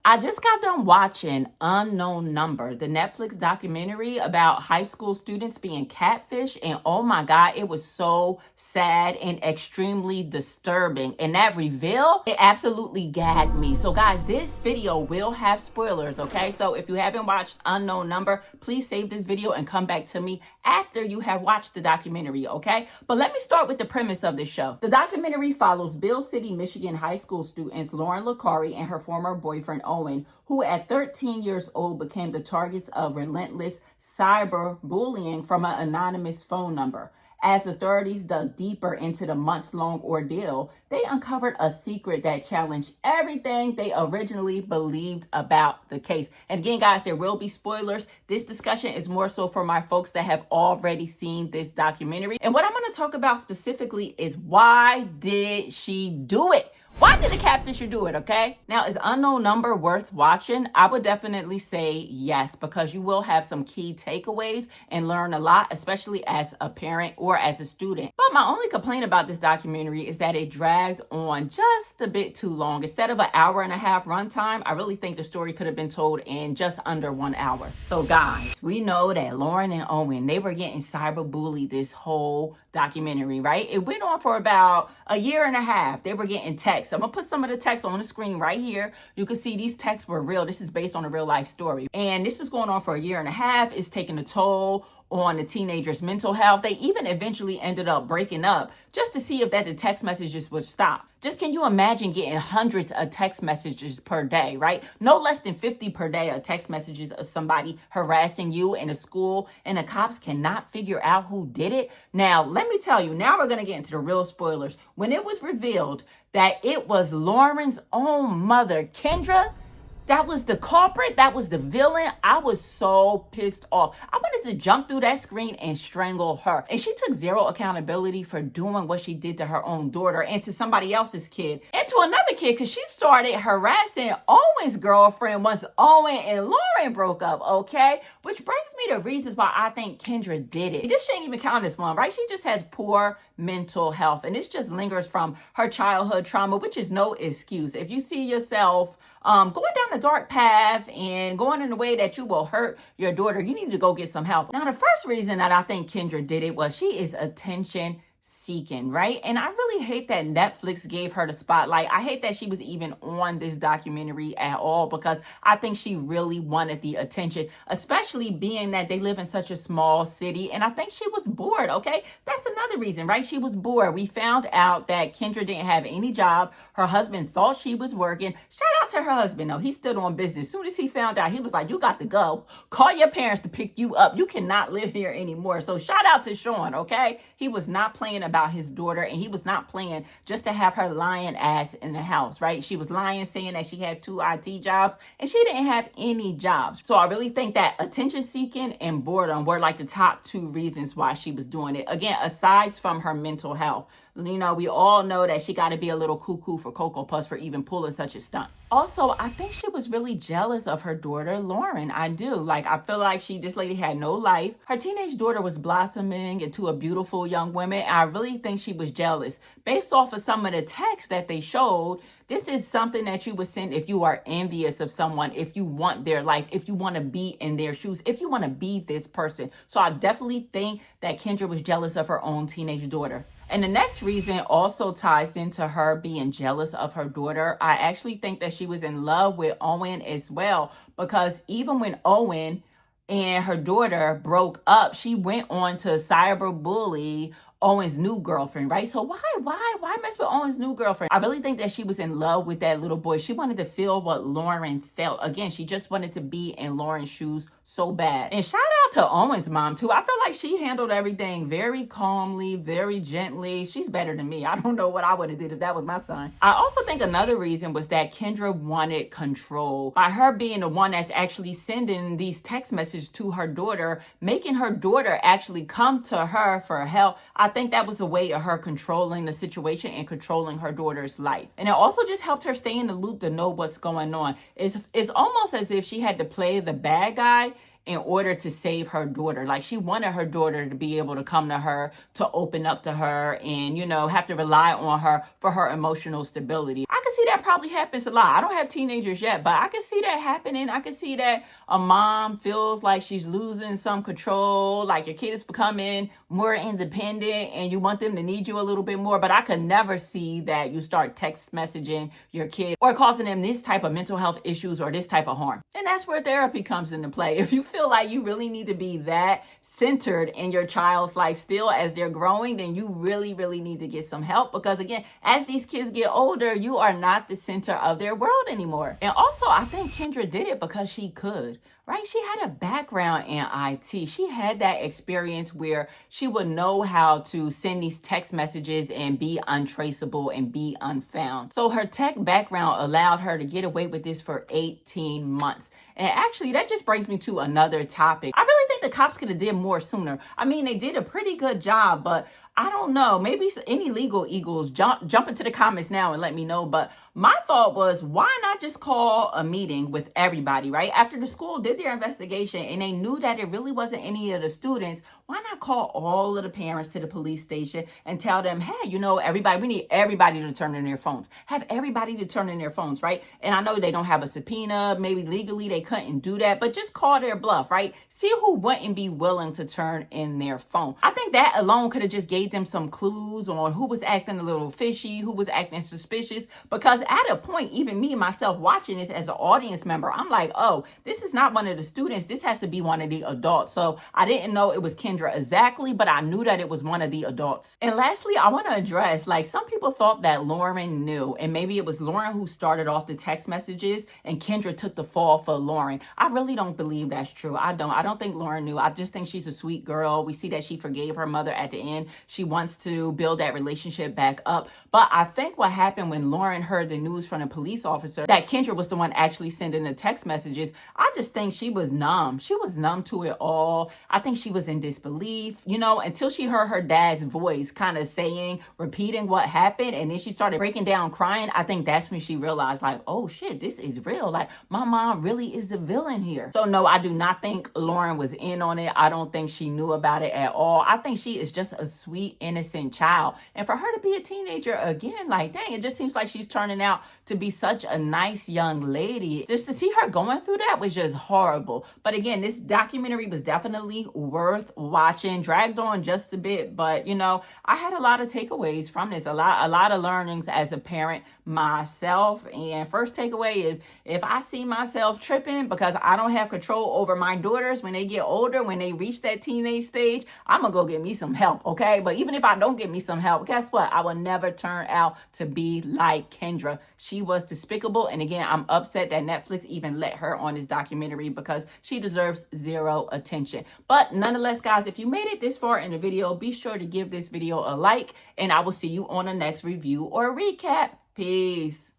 I just got done watching Unknown Number, the Netflix documentary about high school students being catfish. And oh my God, it was so sad and extremely disturbing. And that reveal, it absolutely gagged me. So guys, this video will have spoilers, okay? So if you haven't watched Unknown Number, please save this video and come back to me after you have watched the documentary, okay? But let me start with the premise of the show. The documentary follows Bill City, Michigan high school students Lauren Licari and her former boyfriend Owen, who at 13 years old became the targets of relentless cyberbullying from an anonymous phone number. As authorities dug deeper into the months-long ordeal, they uncovered a secret that challenged everything they originally believed about the case. And again, guys, there will be spoilers. This discussion is more so for my folks that have already seen this documentary. And what I'm going to talk about specifically is, why did she do it? Why did the catfisher do it, okay? Now, is Unknown Number worth watching? I would definitely say yes, because you will have some key takeaways and learn a lot, especially as a parent or as a student. But my only complaint about this documentary is that it dragged on just a bit too long. Instead of an hour-and-a-half runtime, I really think the story could have been told in just under 1 hour. So guys, we know that Lauren and Owen, they were getting cyberbullied this whole documentary, right? It went on for about a year and a half. They were getting texts. I'm gonna put some of the text on the screen right here. You can see these texts were real. This is based on a real life story. And this was going on for a year and a half. It's taking a toll on the teenagers' mental health. They even eventually ended up breaking up just to see if the text messages would stop. Just can you imagine getting hundreds of text messages per day, right? No less than 50 per day of text messages of somebody harassing you in a school, and the cops cannot figure out who did it. Now, let me tell you, now we're going to get into the real spoilers. When it was revealed that it was Lauren's own mother, Kendra, that was the culprit, that was the villain, I was so pissed off. I wanted to jump through that screen and strangle her. And she took zero accountability for doing what she did to her own daughter and to somebody else's kid and to another kid, because she started harassing Owen's girlfriend once Owen and Lauren broke up, okay? Which brings me to reasons why I think Kendra did it. This shouldn't even count as one, right? She just has poor mental health, and this just lingers from her childhood trauma, which is no excuse. If you see yourself going down a dark path and going in a way that you will hurt your daughter, you need to go get some help. Now, the first reason that I think Kendra did it was she is attention seeking, right? And I really hate that Netflix gave her the spotlight. I hate that she was even on this documentary at all, because I think she really wanted the attention, especially being that they live in such a small city. And I think she was bored, okay? That's another reason, right? She was bored. We found out that Kendra didn't have any job. Her husband thought she was working. Shout out to her husband, though. He stood on business. As soon as he found out, he was like, you got to go. Call your parents to pick you up. You cannot live here anymore. So shout out to Sean, okay? He was not playing about his daughter, and he was not playing just to have her lying ass in the house, right? She was lying, saying that she had 2 IT jobs, and she didn't have any jobs. So I really think that attention seeking and boredom were like the top 2 reasons why she was doing it. Again, aside from her mental health, you know, we all know that she got to be a little cuckoo for Cocoa Puffs for even pulling such a stunt. Also, I think she was really jealous of her daughter, Lauren. I do. Like, I feel like this lady had no life. Her teenage daughter was blossoming into a beautiful young woman. I really think she was jealous. Based off of some of the text that they showed, this is something that you would send if you are envious of someone, if you want their life, if you want to be in their shoes, if you want to be this person. So I definitely think that Kendra was jealous of her own teenage daughter. And the next reason also ties into her being jealous of her daughter. I actually think that she was in love with Owen as well, because even when Owen and her daughter broke up, she went on to cyberbully Owen's new girlfriend, right? So why mess with Owen's new girlfriend? I really think that she was in love with that little boy. She wanted to feel what Lauren felt. Again, she just wanted to be in Lauren's shoes so bad. And shout out to Owen's mom too. I feel like she handled everything very calmly, very gently. She's better than me. I don't know what I would have did if that was my son. I also think another reason was that Kendra wanted control. By her being the one that's actually sending these text messages to her daughter, making her daughter actually come to her for help, I think that was a way of her controlling the situation and controlling her daughter's life. And it also just helped her stay in the loop to know what's going on. It's almost as if she had to play the bad guy in order to save her daughter. Like, she wanted her daughter to be able to come to her, to open up to her, and, you know, have to rely on her for her emotional stability. I can see that probably happens a lot. I don't have teenagers yet, but I can see that happening. I can see that a mom feels like she's losing some control, like your kid is becoming more independent and you want them to need you a little bit more. But I could never see that you start text messaging your kid or causing them this type of mental health issues or this type of harm. And that's where therapy comes into play. If you feel like you really need to be that centered in your child's life still as they're growing, then you really, really need to get some help, because again, as these kids get older, you are not the center of their world anymore. And also, I think Kendra did it because she could, right? She had a background in IT. She had that experience where she would know how to send these text messages and be untraceable and be unfound. So her tech background allowed her to get away with this for 18 months. And actually, that just brings me to another topic. I really think the cops could have did more sooner. I mean, they did a pretty good job, but I don't know. Maybe any legal eagles jump into the comments now and let me know. But my thought was, why not just call a meeting with everybody, right? After the school did their investigation and they knew that it really wasn't any of the students, why not call all of the parents to the police station and tell them, hey, you know, everybody, we need everybody to turn in their phones. Have everybody to turn in their phones, right? And I know they don't have a subpoena. Maybe legally they couldn't do that, but just call their bluff, right? See who wouldn't be willing to turn in their phone. I think that alone could have just gave them some clues on who was acting a little fishy, who was acting suspicious, because at a point, even me myself watching this as an audience member, I'm like, oh, this is not one of the students. This has to be one of the adults. So I didn't know it was Kendra exactly, but I knew that it was one of the adults. And lastly, I want to address, like, some people thought that Lauren knew, and maybe it was Lauren who started off the text messages and Kendra took the fall for Lauren. I really don't believe that's true. I don't think Lauren knew. I just think she's a sweet girl. We see that she forgave her mother at the end. She wants to build that relationship back up. But I think what happened when Lauren heard the news from the police officer that Kendra was the one actually sending the text messages, I just think she was numb. She was numb to it all. I think she was in disbelief, you know, until she heard her dad's voice kind of repeating what happened. And then she started breaking down crying. I think that's when she realized, like, oh shit, this is real. Like, my mom really is the villain here. So no, I do not think Lauren was in on it. I don't think she knew about it at all. I think she is just a sweet, innocent child. And for her to be a teenager again, like, dang, it just seems like she's turning out to be such a nice young lady. Just to see her going through that was just horrible. But again, this documentary was definitely worth watching, dragged on just a bit, but you know, I had a lot of takeaways from this, a lot of learnings as a parent myself. And first takeaway is, if I see myself tripping because I don't have control over my daughters when they get older, when they reach that teenage stage, I'm gonna go get me some help, okay? But even if I don't get me some help, guess what? I will never turn out to be like Kendra. She was despicable. And again, I'm upset that Netflix even let her on this documentary because she deserves zero attention. But nonetheless, guys, if you made it this far in the video, be sure to give this video a like, and I will see you on the next review or recap. Peace.